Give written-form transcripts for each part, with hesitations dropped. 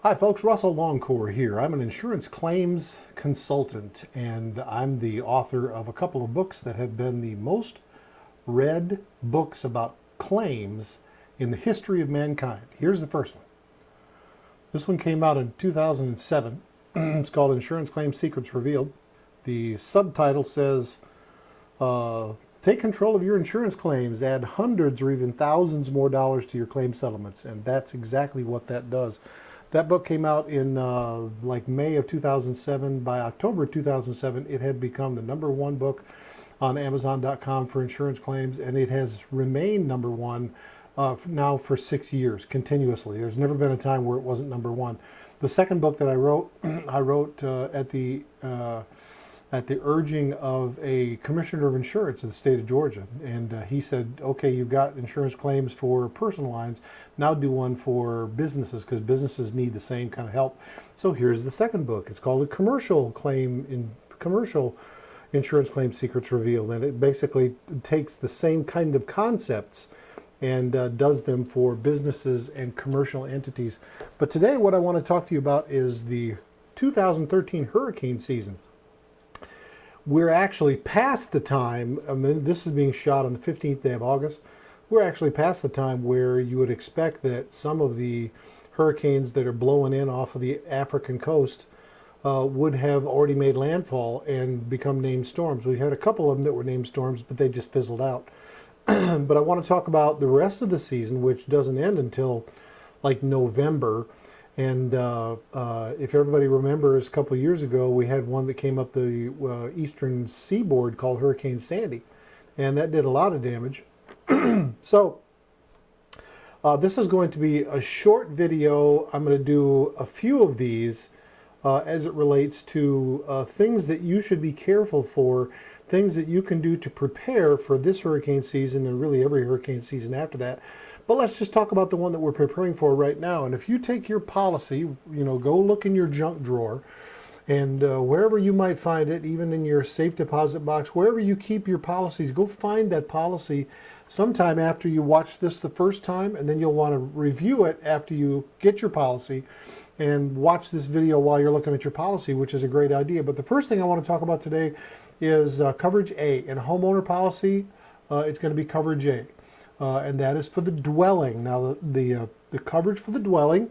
Hi folks, Russell Longcore here. I'm an insurance claims consultant and I'm the author of a couple of books that have been the most read books about claims in the history of mankind. Here's the first one. This one came out in 2007. It's called Insurance Claims Secrets Revealed. The subtitle says, take control of your insurance claims, add hundreds or even thousands more dollars to your claim settlements. And that's exactly what that does. That book came out in like May of 2007. By October 2007, it had become the #1 book on Amazon.com for insurance claims, and it has remained #1 now for 6 years continuously. There's never been a time where it wasn't #1. The second book that I wrote, at the urging of a commissioner of insurance in the state of Georgia. And he said, okay, you've got insurance claims for personal lines, now do one for businesses because businesses need the same kind of help. So here's the second book. It's called Commercial Insurance Claim Secrets Revealed. And it basically takes the same kind of concepts and does them for businesses and commercial entities. But today what I want to talk to you about is the 2013 hurricane season. We're actually past the time, I mean, this is being shot on the 15th day of August. We're actually past the time where you would expect that some of the hurricanes that are blowing in off of the African coast would have already made landfall and become named storms. We had a couple of them that were named storms, but they just fizzled out. But I want to talk about the rest of the season, which doesn't end until like November. And if everybody remembers, a couple of years ago, we had one that came up the eastern seaboard called Hurricane Sandy. And that did a lot of damage. So this is going to be a short video. I'm going to do a few of these as it relates to things that you should be careful for, things that you can do to prepare for this hurricane season and really every hurricane season after that. But let's just talk about the one that we're preparing for right now. And if you take your policy, go look in your junk drawer and wherever you might find it, even in your safe deposit box, wherever you keep your policies, go find that policy sometime after you watch this the first time, and then you'll want to review it after you get your policy and watch this video while you're looking at your policy, which is a great idea. But the first thing I want to talk about today is coverage A. In a homeowner policy, it's going to be coverage A. And that is for the dwelling. Now, the coverage for the dwelling,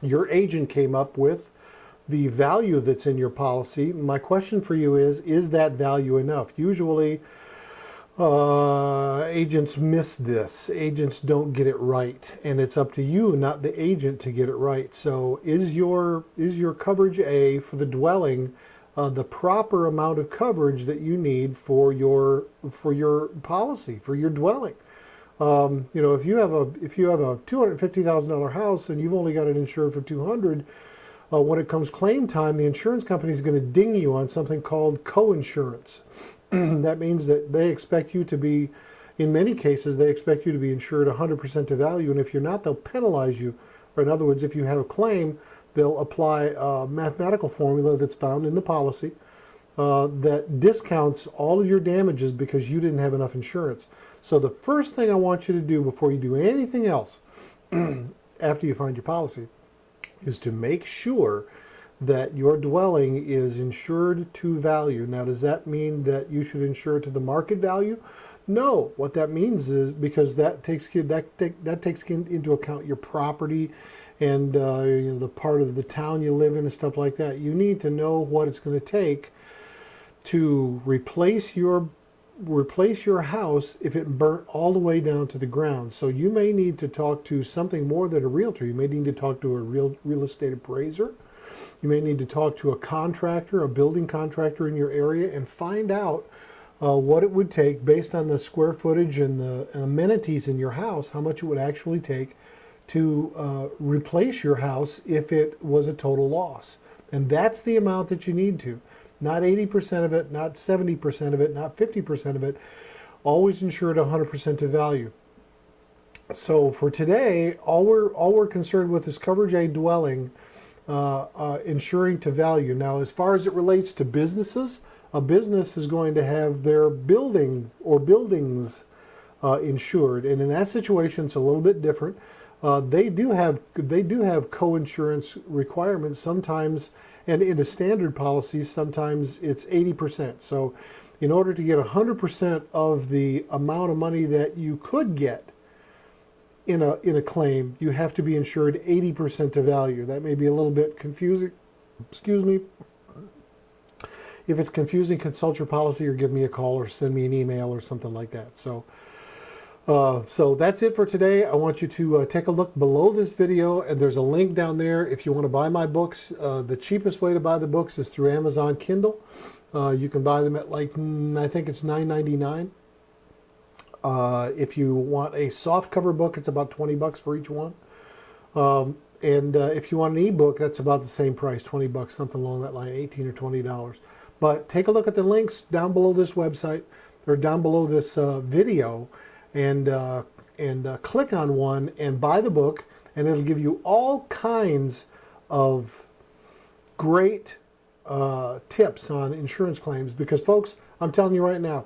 your agent came up with the value that's in your policy. My question for you is that value enough? Usually, agents miss this. Agents don't get it right, and it's up to you, not the agent, to get it right. So, is your coverage A for the dwelling the proper amount of coverage that you need for your policy, for your dwelling? If you have a $250,000 house and you've only got it insured for $200,000, when it comes claim time, the insurance company is going to ding you on something called co-insurance. That means that they expect you to be, in many cases, they expect you to be insured 100% to value, and if you're not, they'll penalize you. Or in other words, if you have a claim, they'll apply a mathematical formula that's found in the policy that discounts all of your damages because you didn't have enough insurance. So the first thing I want you to do before you do anything else after you find your policy is to make sure that your dwelling is insured to value. Now, does that mean that you should insure to the market value? No. What that means is, because that takes into account your property and the part of the town you live in and stuff like that. You need to know what it's going to take to replace your house if it burnt all the way down to the ground. So you may need to talk to something more than a realtor. You may need to talk to a real estate appraiser. You may need to talk to a contractor, a building contractor in your area, and find out what it would take based on the square footage and the amenities in your house, how much it would actually take to replace your house if it was a total loss. And that's the amount that you need to. Not 80% of it, not 70% of it, not 50% of it. Always insured 100% to value. So for today, all we're concerned with is coverage A dwelling, insuring to value. Now, as far as it relates to businesses, a business is going to have their building or buildings insured, and in that situation, it's a little bit different. they do have co-insurance requirements sometimes, and in a standard policy, sometimes it's 80%. So in order to get 100% of the amount of money that you could get in a claim, you have to be insured 80% of value. That may be a little bit confusing. Excuse me. If it's confusing, consult your policy or give me a call or send me an email or something like that. So that's it for today. I want you to take a look below this video, and there's a link down there if you want to buy my books. The cheapest way to buy the books is through Amazon Kindle. You can buy them at like, I think it's $9.99. If you want a soft cover book, it's about 20 bucks for each one. And if you want an ebook, that's about the same price, 20 bucks, something along that line, 18 or $20. But take a look at the links down below this website, or down below this video, and click on one and buy the book, and it'll give you all kinds of great tips on insurance claims. Because folks, I'm telling you right now,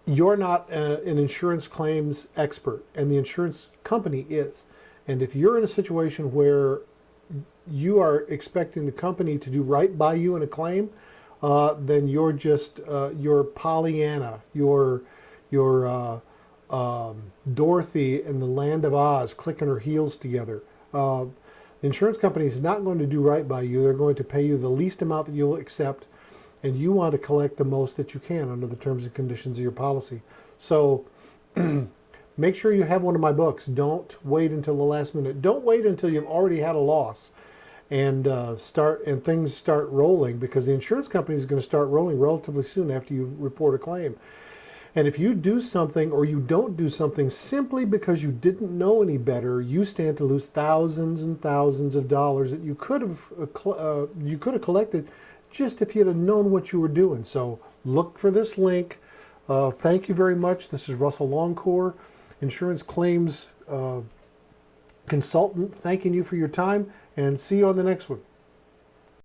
you're not an insurance claims expert, and the insurance company is. And if you're in a situation where you are expecting the company to do right by you in a claim, then you're just you're Pollyanna, you're Dorothy in the Land of Oz, clicking her heels together. The insurance company is not going to do right by you. They're going to pay you the least amount that you'll accept, and you want to collect the most that you can under the terms and conditions of your policy. So make sure you have one of my books. Don't wait until the last minute. Don't wait until you've already had a loss and things start rolling, because the insurance company is going to start rolling relatively soon after you report a claim. And if you do something or you don't do something simply because you didn't know any better, you stand to lose thousands and thousands of dollars that you could have collected just if you'd have known what you were doing. So look for this link. Thank you very much. This is Russell Longcore, insurance claims consultant, thanking you for your time, and see you on the next one.